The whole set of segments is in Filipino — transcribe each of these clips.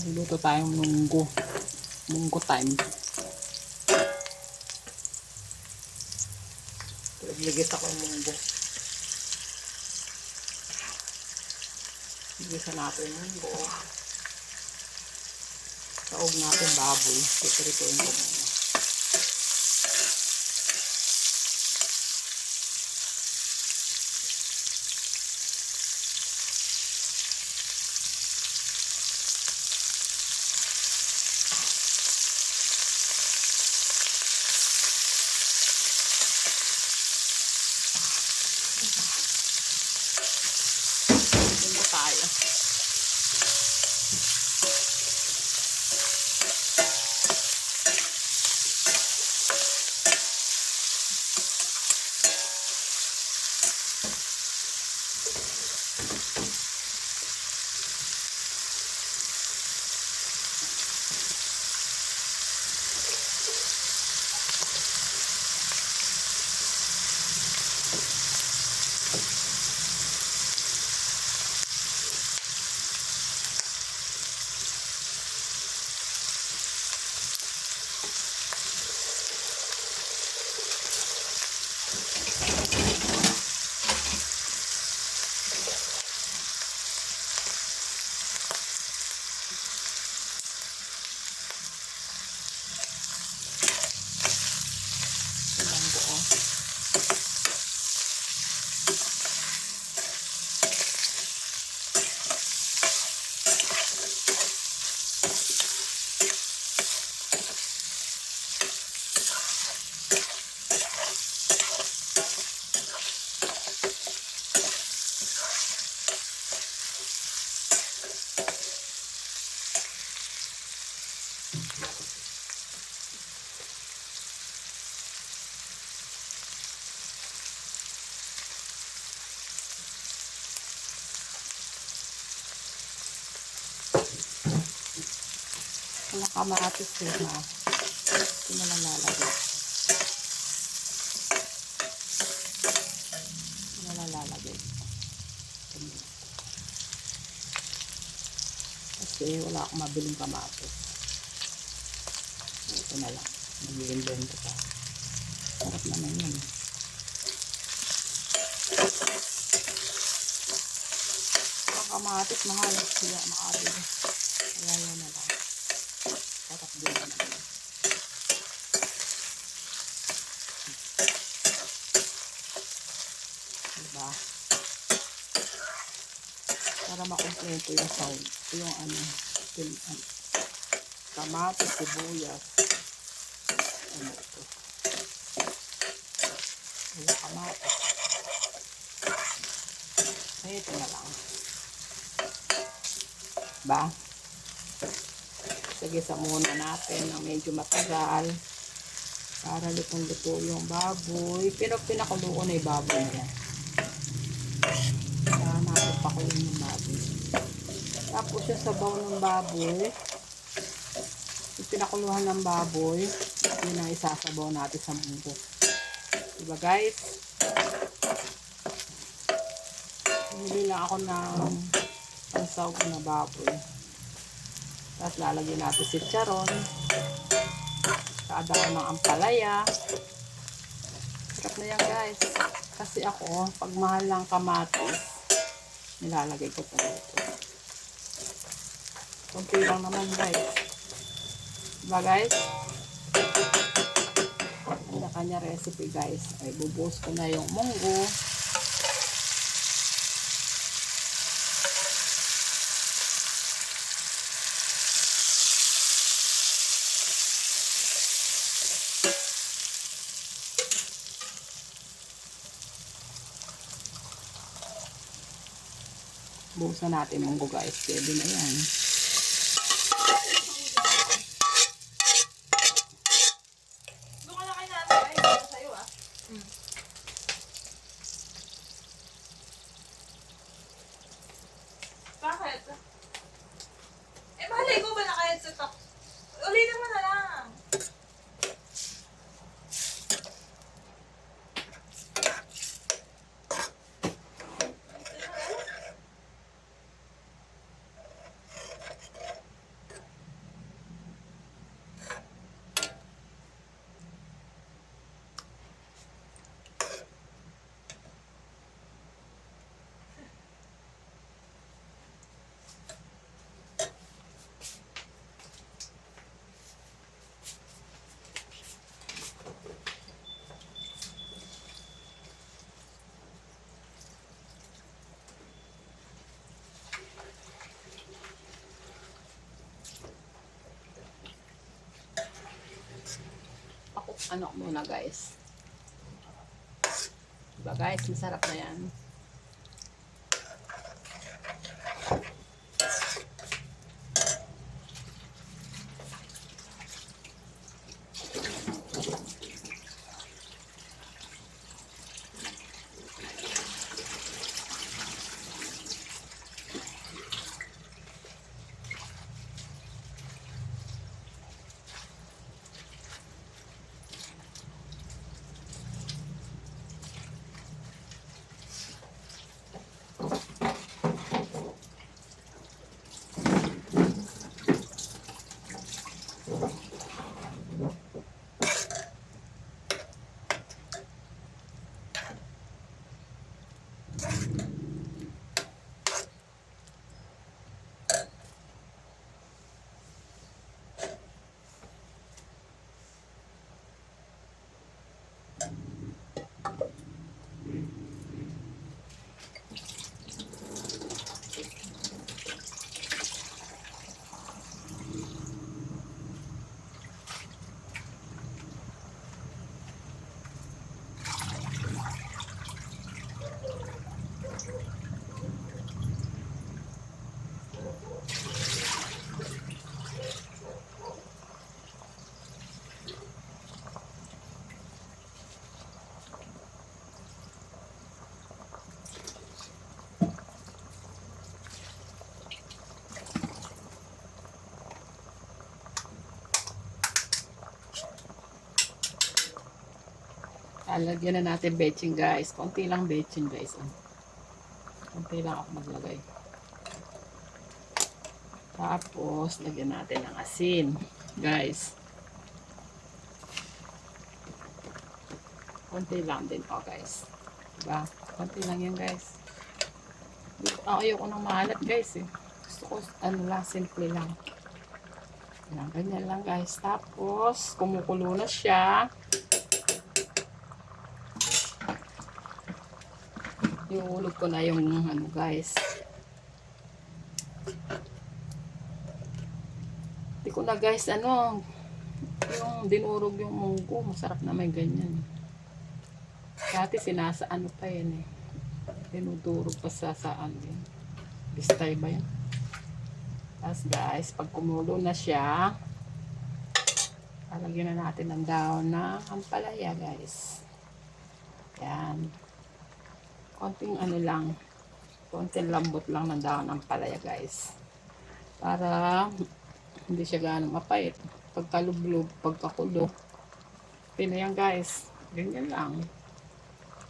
Luto tayong munggo. Munggo time. Ligis ako yung munggo. Ligisan natin yung munggo. Saog natin baboy. Piprituin ko muna. Munggo tayo. Walang kamatis eh ha. Ito na lang lalagay. Ito na lang lalagay. Kasi wala akong mabiling kamatis. Ito na lang. Mag-i-invento pa. Sarap naman yun. Ang kamatis mahal. Kaya makabili. Kaya yan na lang. Sarap din naman. Diba? Para makumpleto yung sound. Yung ano, kamatis, sibuyas. Ano ito? Yung kamatis. Ay, ito na lang. Ba? Sige, sa muna natin ng medyo matagal para lutong-luto yung baboy. Pero pinakulo ko na yung baboy na yan. Kaya natin pakuloy yung baboy. Tapos yung sabaw ng baboy, yung pinakuluhan ng baboy, yun ang isasabaw natin sa munggo. Diba guys? Hindi lang ako ng pansawag na baboy. Tapos lalagyan natin si charon. Kaadaan ng ampalaya. Sarap na yan guys. Kasi ako, pag mahal lang kamatis, nilalagay ko ito dito. Kunti lang naman guys. Diba guys? Kanya-kanya recipe guys. Ay, bubuhos ko na yung munggo. Buhusan natin munggo guys. Pwede na yan. Bakit? Eh, malay ko ba na kahit sa top? Ulitin mo na lang. ano ko muna guys. Diba guys, masarap na yan. Lagyan na natin betching guys. Konti lang betching guys. Konti lang ako maglagay. Tapos, lagyan natin ng asin. Guys. Konti lang din po guys. Diba? Konti lang yan guys. Ayoko nang maalat guys eh. Gusto ko ano lang, simple lang. Yan, ganyan lang guys. Tapos, kumukulo na siya. Iulog ko na yung ano guys. Hindi ko na guys ano yung dinurog yung munggo. Masarap na may ganyan. Dati ano pa yan eh. Dinudurog pa sa saan yun. Bistay ba yan? Tapos guys, pag kumulo na siya, lalagyan na natin ng daon na ampalaya guys. Yan. Konting ano lang, konting lambot lang ng daon ng palaya guys, para hindi siya ganong mapait pagkalublob, pagkakulo. Pina yan guys, ganyan lang.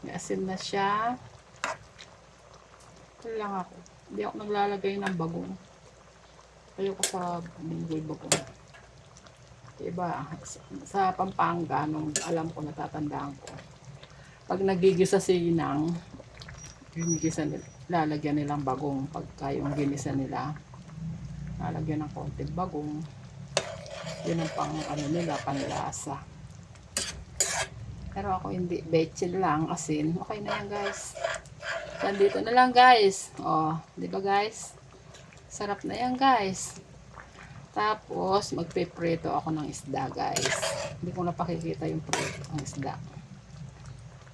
May asin na siya. Ito lang ako, hindi ako naglalagay ng bagong. Ayoko sa bunggoy bagong. Diba, sa Pampanga nung alam ko, natatandaan ko, pag nagigisa sinang, ginigisa nila, lalagyan nilang bagong. Pagka yung ginisa nila, lalagyan ng konting bagong. Yun ang pang ano nila, panlasa. Pero ako hindi, betchin lang, asin. Okay na yan guys. Nandito na lang guys. Oh, di ba guys? Sarap na yan guys. Tapos magpiprito ako ng isda guys. Hindi ko na pakikita yung prito ng isda.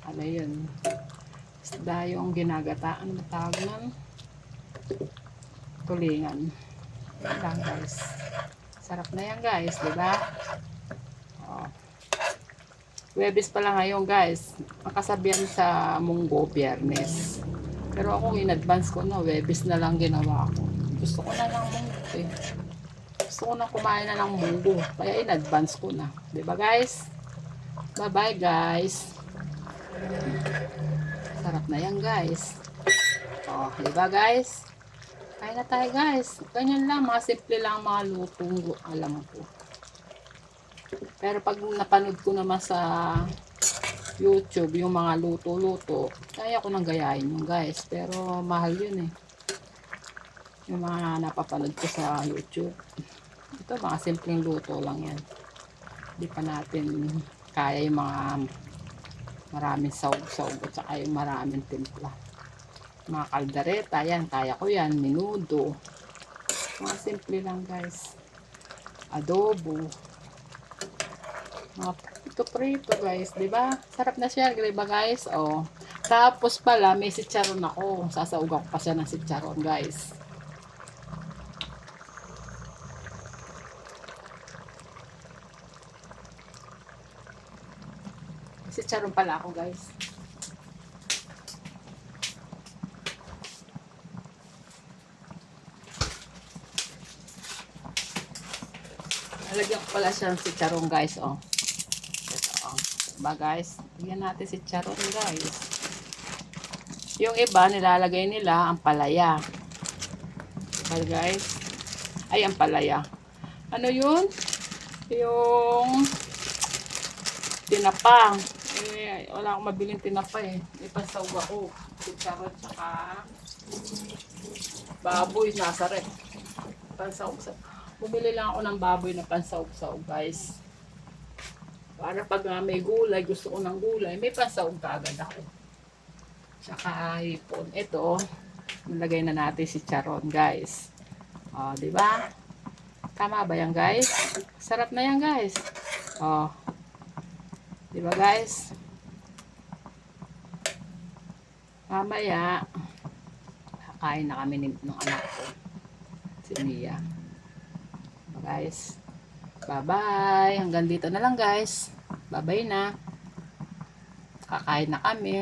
Ano yun? Isda yung ginagata. Ano tawag nun? Tulingan. Yan lang guys. Sarap na yan guys, diba? Oh. Huwebes pala ngayon guys. Makasabihan sa Munggo, Biyernes. Pero ako in advance ko na, Huwebes na lang ginawa ko. Gusto ko na lang munggo eh. Gusto ko na kumain na ng munggo. Kaya in advance ko na. Diba guys? Bye bye guys. Sarap na yan guys. Oh, diba guys? Kain na tayo guys. Ganyan lang, mga simple lang mga lutong alam ko. Pero pag napanood ko naman sa YouTube yung mga luto-luto, kaya ko nang gayahin yung guys. Pero mahal yun eh. Yung mga napapanood ko sa YouTube. Ito mga simpleng luto lang yan. Hindi pa natin kaya yung mga maraming sawg-sawg at saka yung maraming timpla. Mga kaldereta, yan, kaya ko yan. Menudo. Mga simple lang guys. Adobo. Ito prito guys, di ba? Sarap na siya, di ba guys? Oh. Tapos pala, may sitcharon ako. Sasaugan ko pa siya ng sitcharon guys. Sitcharon pala ako guys. Nalagyan ko pala siya ng sitcharon guys, oh. Ito, oh. Diba guys? Tignan natin sitcharon guys. Yung iba, nilalagay nila ang palaya. Diba guys? Ay, ang palaya. Ano yun? Yung tinapa. Eh, wala akong mabiling tinapa eh. Ipasaw ako. Sitcharon tsaka baboy nasa rep. Pansaw. Bumili lang ako ng baboy na pansaw-saw guys. Para pag may gulay, gusto ko ng gulay, may pansaw agad ako. Tsaka hipon. Ito, nilagay na natin si Charon guys. O, di ba? Tama ba yan guys? Sarap na yan guys. O. Di ba guys? Mamaya, kakain na kami ng anak ko. Si Mia. Guys, bye-bye. Hanggang dito na lang guys. Bye-bye na. Kakain na kami.